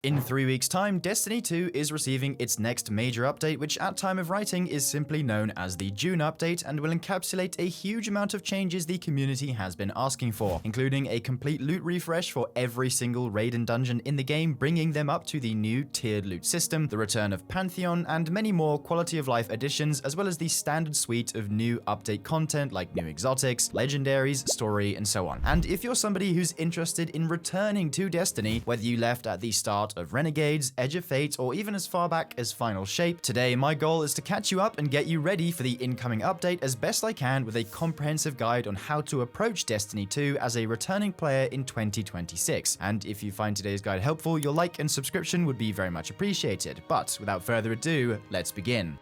In 3 weeks' time, Destiny 2 is receiving its next major update, which at time of writing is simply known as the June update and will encapsulate a huge amount of changes the community has been asking for, including a complete loot refresh for every single raid and dungeon in the game, bringing them up to the new tiered loot system, the return of Pantheon, and many more quality of life additions, as well as the standard suite of new update content like new exotics, legendaries, story, and so on. And if you're somebody who's interested in returning to Destiny, whether you left at the start of Renegades, Edge of Fate, or even as far back as Final Shape, today my goal is to catch you up and get you ready for the incoming update as best I can with a comprehensive guide on how to approach Destiny 2 as a returning player in 2026. And if you find today's guide helpful, your like and subscription would be very much appreciated. But without further ado, let's begin.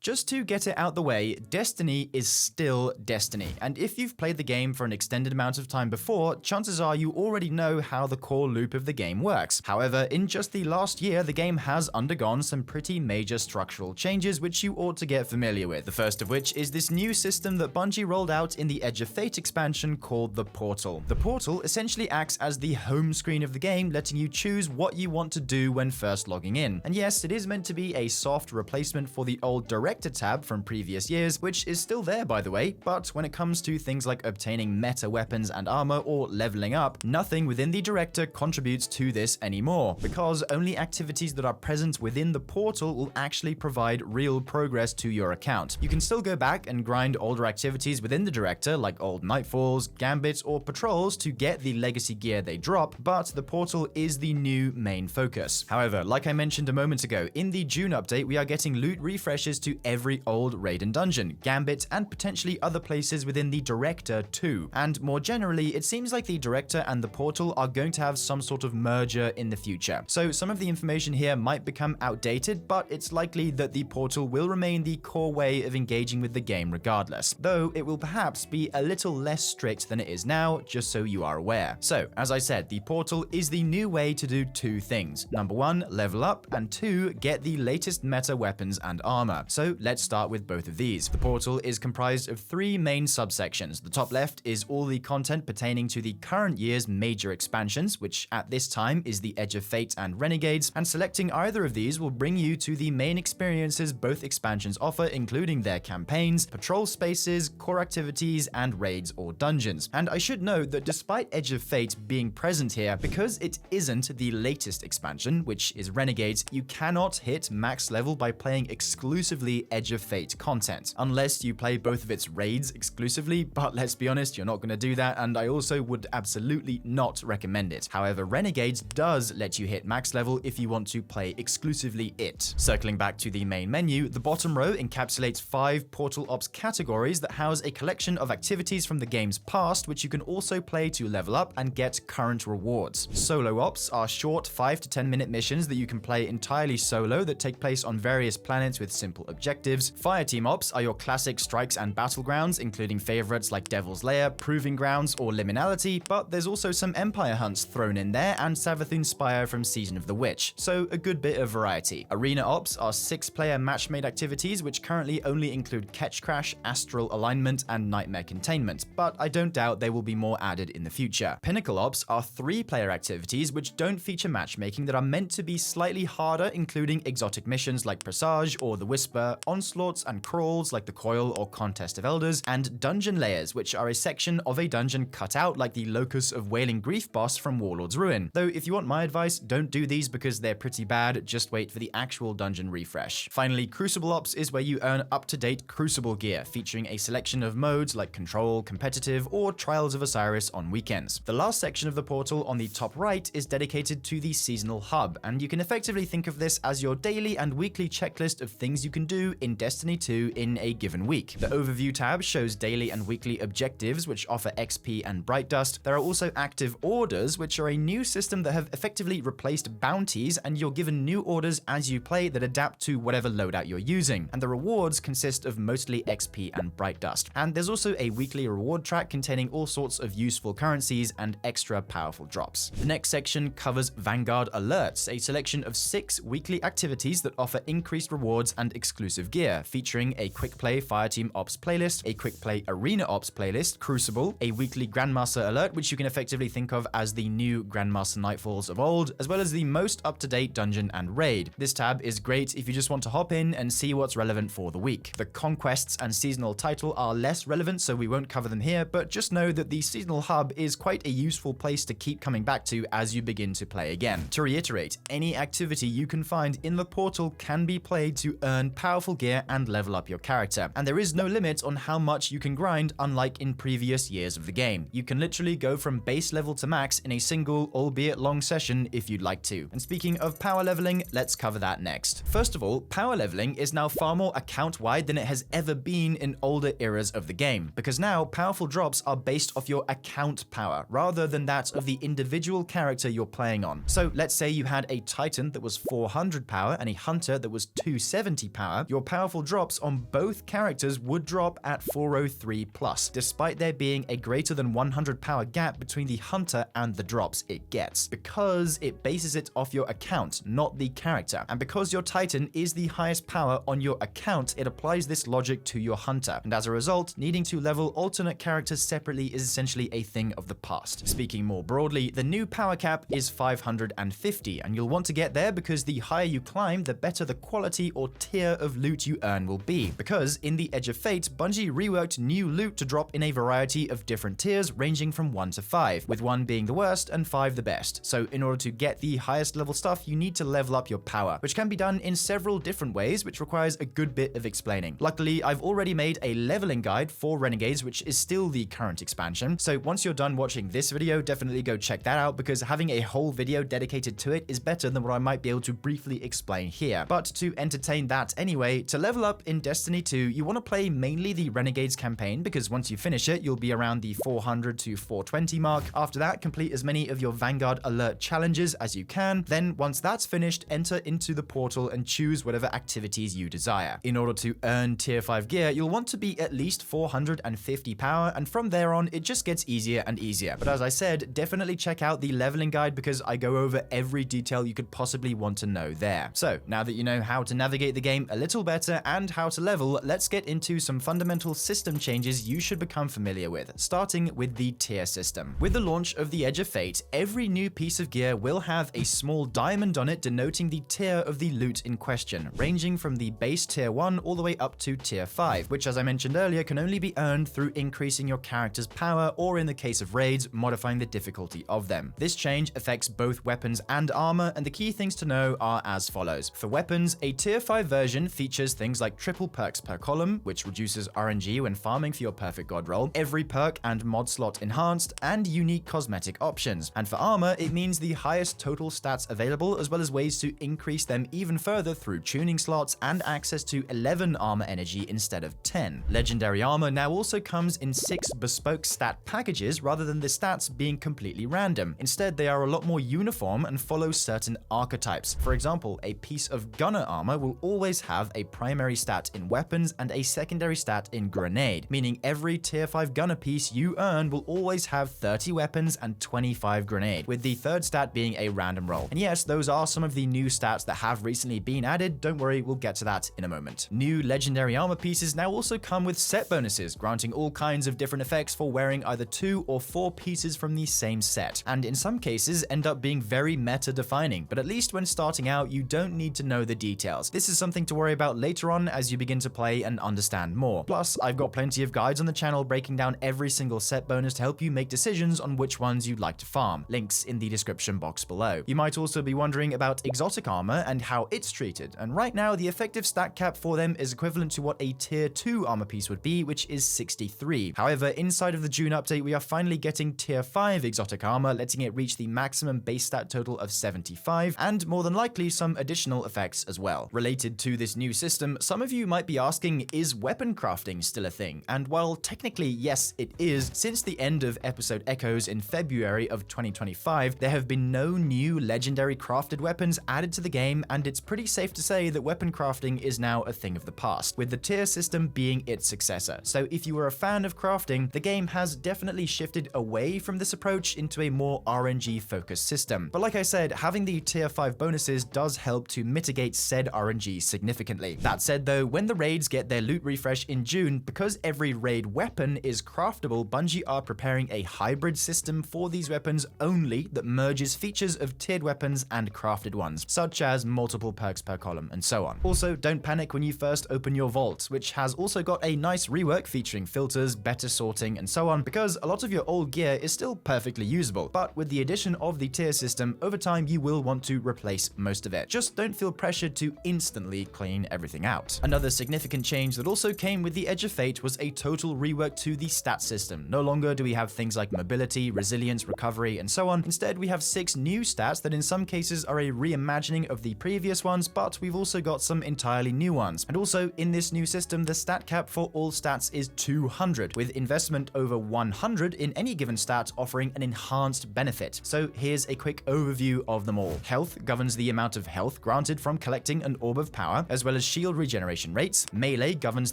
Just to get it out the way, Destiny is still Destiny, and if you've played the game for an extended amount of time before, chances are you already know how the core loop of the game works. However, in just the last year, the game has undergone some pretty major structural changes which you ought to get familiar with. The first of which is this new system that Bungie rolled out in the Edge of Fate expansion called the Portal. The Portal essentially acts as the home screen of the game, letting you choose what you want to do when first logging in. And yes, it is meant to be a soft replacement for the old Director tab from previous years, which is still there by the way, but when it comes to things like obtaining meta weapons and armor or leveling up, nothing within the Director contributes to this anymore, because only activities that are present within the Portal will actually provide real progress to your account. You can still go back and grind older activities within the Director, like old Nightfalls, Gambits, or Patrols to get the legacy gear they drop, but the Portal is the new main focus. However, like I mentioned a moment ago, in the June update we are getting loot refreshes to every old raid and dungeon, Gambit, and potentially other places within the Director too. And more generally, it seems like the Director and the Portal are going to have some sort of merger in the future. So some of the information here might become outdated, but it's likely that the Portal will remain the core way of engaging with the game regardless, though it will perhaps be a little less strict than it is now, just so you are aware. So, as I said, the Portal is the new way to do two things. Number one, level up, and two, get the latest meta weapons and armor. So let's start with both of these. The Portal is comprised of three main subsections. The top left is all the content pertaining to the current year's major expansions, which at this time is the Edge of Fate and Renegades, and selecting either of these will bring you to the main experiences both expansions offer, including their campaigns, patrol spaces, core activities, and raids or dungeons. And I should note that despite Edge of Fate being present here, because it isn't the latest expansion, which is Renegades, you cannot hit max level by playing exclusively Edge of Fate content, unless you play both of its raids exclusively, but let's be honest, you're not going to do that, and I also would absolutely not recommend it. However, Renegades does let you hit max level if you want to play exclusively it. Circling back to the main menu, the bottom row encapsulates 5 Portal Ops categories that house a collection of activities from the game's past, which you can also play to level up and get current rewards. Solo Ops are short 5 to 10 minute missions that you can play entirely solo that take place on various planets with simple objectives. Fireteam Ops are your classic strikes and battlegrounds, including favorites like Devil's Lair, Proving Grounds, or Liminality, but there's also some Empire hunts thrown in there and Savathûn Spire from Season of the Witch, so a good bit of variety. Arena Ops are 6-player match-made activities which currently only include Ketch Crash, Astral Alignment, and Nightmare Containment, but I don't doubt there will be more added in the future. Pinnacle Ops are 3-player activities which don't feature matchmaking that are meant to be slightly harder, including exotic missions like Presage or the Whisper, onslaughts and crawls like the Coil or Contest of Elders, and dungeon layers, which are a section of a dungeon cut out like the Locus of Wailing Grief boss from Warlord's Ruin. Though if you want my advice, don't do these because they're pretty bad, just wait for the actual dungeon refresh. Finally, Crucible Ops is where you earn up-to-date Crucible gear, featuring a selection of modes like Control, Competitive, or Trials of Osiris on weekends. The last section of the Portal on the top right is dedicated to the Seasonal Hub, and you can effectively think of this as your daily and weekly checklist of things you can do in Destiny 2 in a given week. The Overview tab shows daily and weekly objectives which offer XP and Bright Dust. There are also active orders, which are a new system that have effectively replaced bounties, and you're given new orders as you play that adapt to whatever loadout you're using. And the rewards consist of mostly XP and Bright Dust. And there's also a weekly reward track containing all sorts of useful currencies and extra powerful drops. The next section covers Vanguard Alerts, a selection of 6 weekly activities that offer increased rewards and exclusive exclusive gear, featuring a quick play Fireteam Ops playlist, a quick play Arena Ops playlist, Crucible, a weekly Grandmaster alert, which you can effectively think of as the new Grandmaster Nightfalls of old, as well as the most up-to-date dungeon and raid. This tab is great if you just want to hop in and see what's relevant for the week. The conquests and seasonal title are less relevant, so we won't cover them here, but just know that the seasonal hub is quite a useful place to keep coming back to as you begin to play again. To reiterate, any activity you can find in the portal can be played to earn powerful gear and level up your character, and there is no limit on how much you can grind, unlike in previous years of the game. You can literally go from base level to max in a single, albeit long session if you'd like to. And speaking of power leveling, let's cover that next. First of all, power leveling is now far more account-wide than it has ever been in older eras of the game, because now powerful drops are based off your account power, rather than that of the individual character you're playing on. So let's say you had a Titan that was 400 power and a Hunter that was 270 power, your powerful drops on both characters would drop at 403 plus, despite there being a greater than 100 power gap between the Hunter and the drops it gets, because it bases it off your account, not the character. And because your Titan is the highest power on your account, it applies this logic to your Hunter, and as a result, needing to level alternate characters separately is essentially a thing of the past. Speaking more broadly, the new power cap is 550, and you'll want to get there because the higher you climb, the better the quality or tier of loot you earn will be. Because in the Edge of Fate, Bungie reworked new loot to drop in a variety of different tiers ranging from 1 to 5, with 1 being the worst and 5 the best. So in order to get the highest level stuff, you need to level up your power, which can be done in several different ways, which requires a good bit of explaining. Luckily, I've already made a leveling guide for Renegades, which is still the current expansion. So once you're done watching this video, definitely go check that out, because having a whole video dedicated to it is better than what I might be able to briefly explain here. But to entertain that anyway, to level up in Destiny 2, you want to play mainly the Renegades campaign, because once you finish it, you'll be around the 400 to 420 mark. After that, complete as many of your Vanguard alert challenges as you can. Then once that's finished, enter into the portal and choose whatever activities you desire. In order to earn tier 5 gear, you'll want to be at least 450 power, and from there on, it just gets easier and easier. But as I said, definitely check out the leveling guide, because I go over every detail you could possibly want to know there. So now that you know how to navigate the game a little better and how to level, let's get into some fundamental system changes you should become familiar with, starting with the tier system. With the launch of the Edge of Fate, every new piece of gear will have a small diamond on it denoting the tier of the loot in question, ranging from the base tier 1 all the way up to tier 5, which, as I mentioned earlier, can only be earned through increasing your character's power, or in the case of raids, modifying the difficulty of them. This change affects both weapons and armor, and the key things to know are as follows. For weapons, a tier 5 version features things like triple perks per column, which reduces RNG when farming for your perfect god roll, every perk and mod slot enhanced, and unique cosmetic options. And for armor, it means the highest total stats available, as well as ways to increase them even further through tuning slots and access to 11 armor energy instead of 10. Legendary armor now also comes in 6 bespoke stat packages, rather than the stats being completely random. Instead, they are a lot more uniform and follow certain archetypes. For example, a piece of gunner armor will always have a primary stat in weapons and a secondary stat in grenade, meaning every tier 5 gunner piece you earn will always have 30 weapons and 25 grenade, with the third stat being a random roll. And yes, those are some of the new stats that have recently been added. Don't worry, we'll get to that in a moment. New legendary armor pieces now also come with set bonuses, granting all kinds of different effects for wearing either 2 or 4 pieces from the same set, and in some cases end up being very meta defining, but at least when starting out, you don't need to know the details. This is something to worry about later on as you begin to play and understand more. Plus, I've got plenty of guides on the channel breaking down every single set bonus to help you make decisions on which ones you'd like to farm. Links in the description box below. You might also be wondering about exotic armor and how it's treated, and right now the effective stat cap for them is equivalent to what a tier 2 armor piece would be, which is 63. However, inside of the June update, we are finally getting tier 5 exotic armor, letting it reach the maximum base stat total of 75, and more than likely some additional effects as well. Related to this new system, some of you might be asking, is weapon crafting still a thing? And while technically yes it is, since the end of episode Echoes in February of 2025, there have been no new legendary crafted weapons added to the game, and it's pretty safe to say that weapon crafting is now a thing of the past, with the tier system being its successor. So if you were a fan of crafting, the game has definitely shifted away from this approach into a more RNG focused system. But like I said, having the tier 5 bonuses does help to mitigate said RNG significantly. significantly. That said though, when the raids get their loot refresh in June, because every raid weapon is craftable, Bungie are preparing a hybrid system for these weapons only that merges features of tiered weapons and crafted ones, such as multiple perks per column and so on. Also, don't panic when you first open your vault, which has also got a nice rework featuring filters, better sorting, and so on, because a lot of your old gear is still perfectly usable, but with the addition of the tier system, over time you will want to replace most of it. Just don't feel pressured to instantly clean everything out. Another significant change that also came with the Edge of Fate was a total rework to the stat system. No longer do we have things like mobility, resilience, recovery, and so on. Instead, we have 6 new stats that in some cases are a reimagining of the previous ones, but we've also got some entirely new ones. And also, in this new system, the stat cap for all stats is 200, with investment over 100 in any given stat offering an enhanced benefit. So here's a quick overview of them all. Health governs the amount of health granted from collecting an orb of power, as well as shield regeneration rates. Melee governs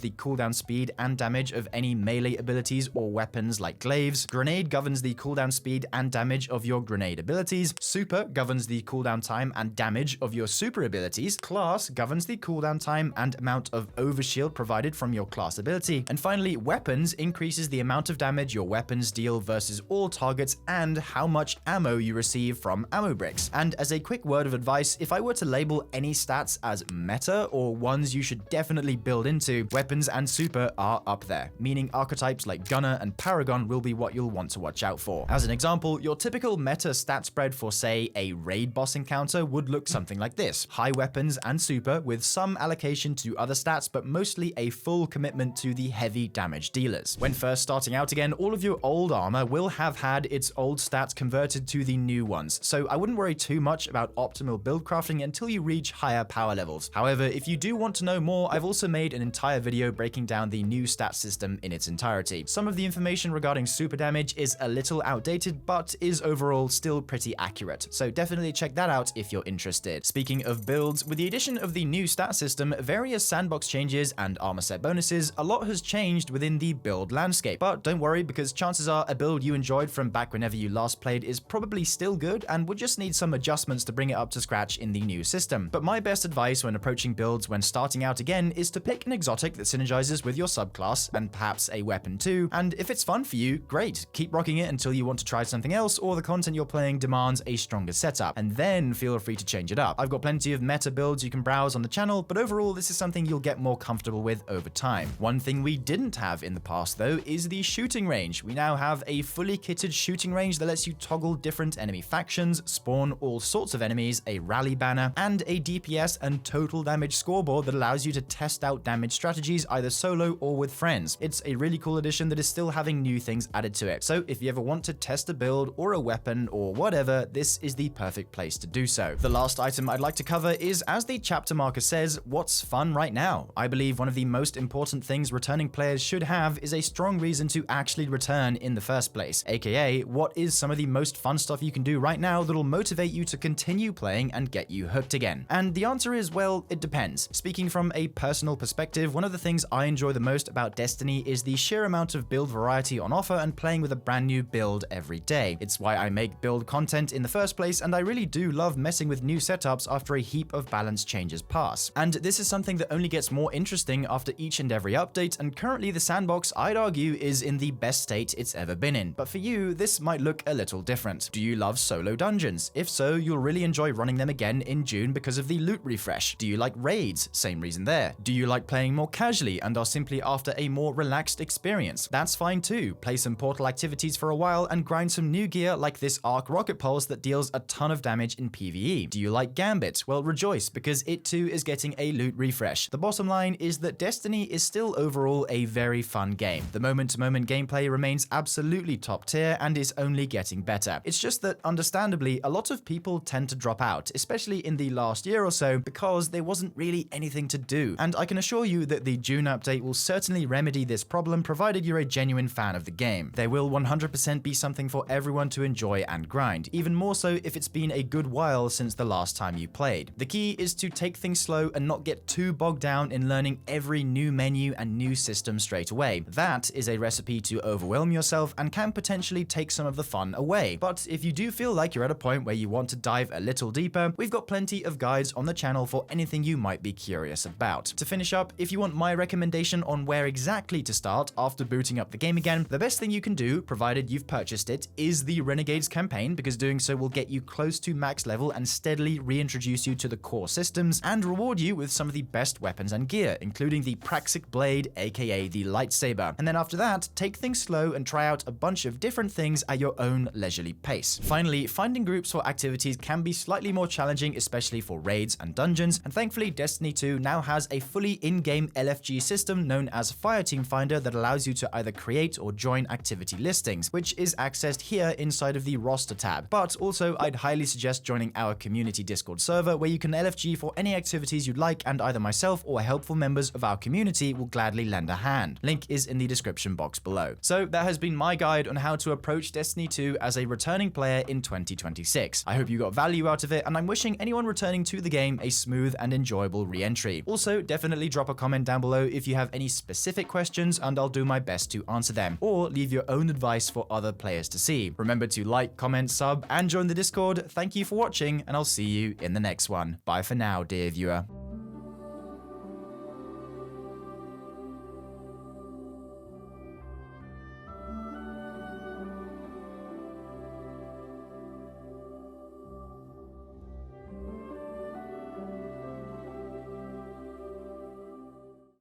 the cooldown speed and damage of any melee abilities or weapons like glaives. Grenade governs the cooldown speed and damage of your grenade abilities. Super governs the cooldown time and damage of your super abilities. Class governs the cooldown time and amount of overshield provided from your class ability. And finally, weapons increases the amount of damage your weapons deal versus all targets and how much ammo you receive from ammo bricks. And as a quick word of advice, if I were to label any stats as meta or ones you should definitely build into, weapons and super are up there, meaning archetypes like Gunner and Paragon will be what you'll want to watch out for. As an example, your typical meta stat spread for, say, a raid boss encounter would look something like this: high weapons and super with some allocation to other stats, but mostly a full commitment to the heavy damage dealers. When first starting out again, all of your old armor will have had its old stats converted to the new ones, so I wouldn't worry too much about optimal build crafting until you reach higher power levels. However, if you do want to know more, I've also made an entire video breaking down the new stat system in its entirety. Some of the information regarding super damage is a little outdated, but is overall still pretty accurate, so definitely check that out if you're interested. Speaking of builds, with the addition of the new stat system, various sandbox changes, and armor set bonuses, a lot has changed within the build landscape. But don't worry, because chances are a build you enjoyed from back whenever you last played is probably still good and would just need some adjustments to bring it up to scratch in the new system. But my best advice when approaching builds when starting out again is to pick an exotic that synergizes with your subclass and perhaps a weapon too, and if it's fun for you, great, keep rocking it until you want to try something else or the content you're playing demands a stronger setup, and then feel free to change it up. I've got plenty of meta builds you can browse on the channel, but overall this is something you'll get more comfortable with over time. One thing we didn't have in the past though is the shooting range. We now have a fully kitted shooting range that lets you toggle different enemy factions, spawn all sorts of enemies, a rally banner, and a DPS and total damage scoreboard that allows you to test out damage strategies either solo or with friends. It's a really cool addition that is still having new things added to it, so if you ever want to test a build or a weapon or whatever, this is the perfect place to do so. The last item I'd like to cover is, as the chapter marker says, what's fun right now? I believe one of the most important things returning players should have is a strong reason to actually return in the first place, aka what is some of the most fun stuff you can do right now that'll motivate you to continue playing and get you hooked again. And the answer is, well, it depends. Speaking from a personal perspective, one of the things I enjoy the most about Destiny is the sheer amount of build variety on offer and playing with a brand new build every day. It's why I make build content in the first place, and I really do love messing with new setups after a heap of balance changes pass. And this is something that only gets more interesting after each and every update, and currently the sandbox, I'd argue, is in the best state it's ever been in. But for you, this might look a little different. Do you love solo dungeons? If so, you'll really enjoy running them again in June because of the loot refresh. Do you like raids? Same reason there. Do you like playing more casually and are simply after a more relaxed experience? That's fine too. Play some portal activities for a while and grind some new gear like this Arc Rocket Pulse that deals a ton of damage in PvE. Do you like Gambit? Well, rejoice, because it too is getting a loot refresh. The bottom line is that Destiny is still overall a very fun game. The moment-to-moment gameplay remains absolutely top tier and is only getting better. It's just that, understandably, a lot of people tend to drop out, especially in the last year or so, because there wasn't really anything to do. And I can assure you that the June update will certainly remedy this problem, provided you're a genuine fan of the game. There will 100% be something for everyone to enjoy and grind, even more so if it's been a good while since the last time you played. The key is to take things slow and not get too bogged down in learning every new menu and new system straight away. That is a recipe to overwhelm yourself and can potentially take some of the fun away. But if you do feel like you're at a point where you want to dive a little deeper, we've got plenty of guides on the channel for anything you might be curious about. To finish up, if you want my recommendation on where exactly to start after booting up the game again, the best thing you can do, provided you've purchased it, is the Renegades campaign, because doing so will get you close to max level and steadily reintroduce you to the core systems and reward you with some of the best weapons and gear, including the Praxic Blade, aka the lightsaber. And then after that, take things slow and try out a bunch of different things at your own leisurely pace. Finally, finding groups for activities can be slightly more challenging, especially for raids and dungeons, and thankfully Destiny 2 now has a fully in-game LFG system known as Fireteam Finder that allows you to either create or join activity listings, which is accessed here inside of the roster tab. But also, I'd highly suggest joining our community Discord server, where you can LFG for any activities you'd like, and either myself or helpful members of our community will gladly lend a hand. Link is in the description box below. So that has been my guide on how to approach Destiny 2 as a returning player in 2026. I hope you got value out of it, and I'm wishing anyone returning to the game a smooth and enjoyable re-entry. Also, definitely drop a comment down below if you have any specific questions, and I'll do my best to answer them, or leave your own advice for other players to see. Remember to like, comment, sub, and join the Discord. Thank you for watching, and I'll see you in the next one. Bye for now, dear viewer.